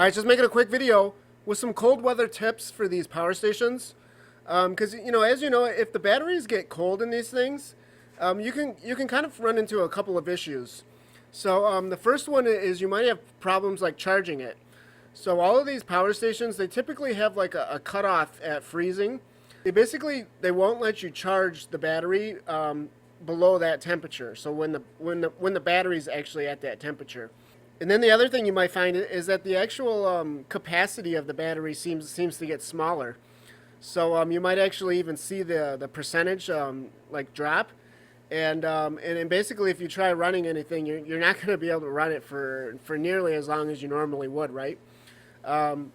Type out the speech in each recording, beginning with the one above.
All right, just making a quick video with some cold weather tips for these power stations. Because as you know, if the batteries get cold in these things, you can kind of run into a couple of issues. So the first one is you might have problems like charging it. So all of these power stations, they typically have like a cutoff at freezing. They won't let you charge the battery below that temperature. So when the battery's actually at that temperature. And then the other thing you might find is that the actual capacity of the battery seems to get smaller. So you might actually even see the percentage like drop. And basically, if you try running anything, you're not going to be able to run it for nearly as long as you normally would, right? And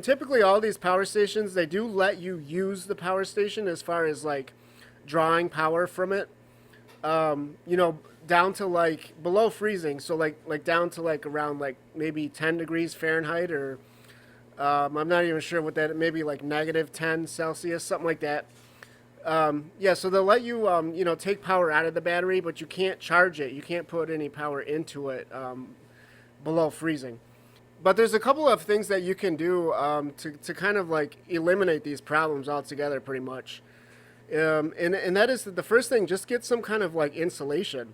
typically, all these power stations, they do let you use the power station as far as like drawing power from it. Down to like below freezing, so like down to like around like maybe 10 degrees Fahrenheit, or I'm not even sure what that, maybe like negative 10 Celsius, something like that. Yeah, so they'll let you take power out of the battery, but you can't charge it. You can't put any power into it below freezing. But there's a couple of things that you can do to kind of like eliminate these problems altogether, pretty much. And that is the first thing. Just get some kind of like insulation.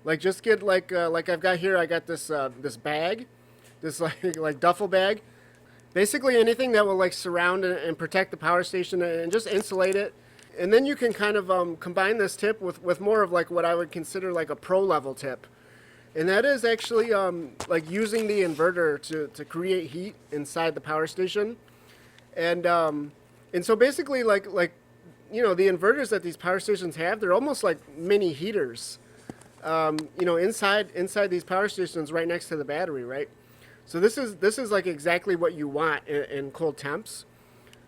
Like just get like I've got here. I got this bag, this like duffel bag. Basically anything that will like surround and protect the power station and just insulate it. And then you can kind of combine this tip with more of like what I would consider like a pro level tip. And that is actually like using the inverter to create heat inside the power station. And so basically the inverters that these power stations have, they're almost like mini heaters. Inside these power stations, right next to the battery, right? So this is like exactly what you want in cold temps.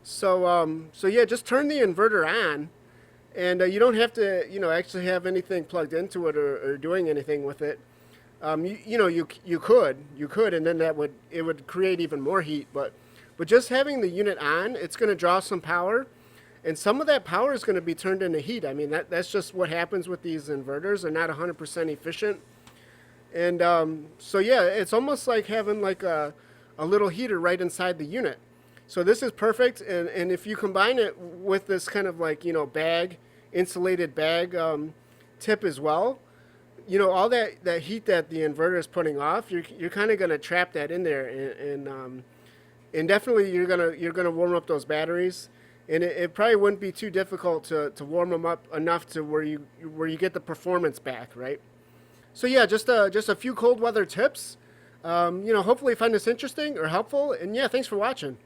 So yeah, just turn the inverter on, and you don't have to actually have anything plugged into it or doing anything with it. You could, and then it would create even more heat. But just having the unit on, it's going to draw some power, and some of that power is going to be turned into heat. I mean, that's just what happens with these inverters. They're not 100% efficient. And so yeah, it's almost like having like a little heater right inside the unit. So this is perfect. And if you combine it with this kind of like, insulated bag tip as well, all that heat that the inverter is putting off, you're kind of going to trap that in there. And definitely you're gonna warm up those batteries. And it probably wouldn't be too difficult to warm them up enough to where you get the performance back, right? So yeah, just a few cold weather tips. Hopefully you find this interesting or helpful. And yeah, thanks for watching.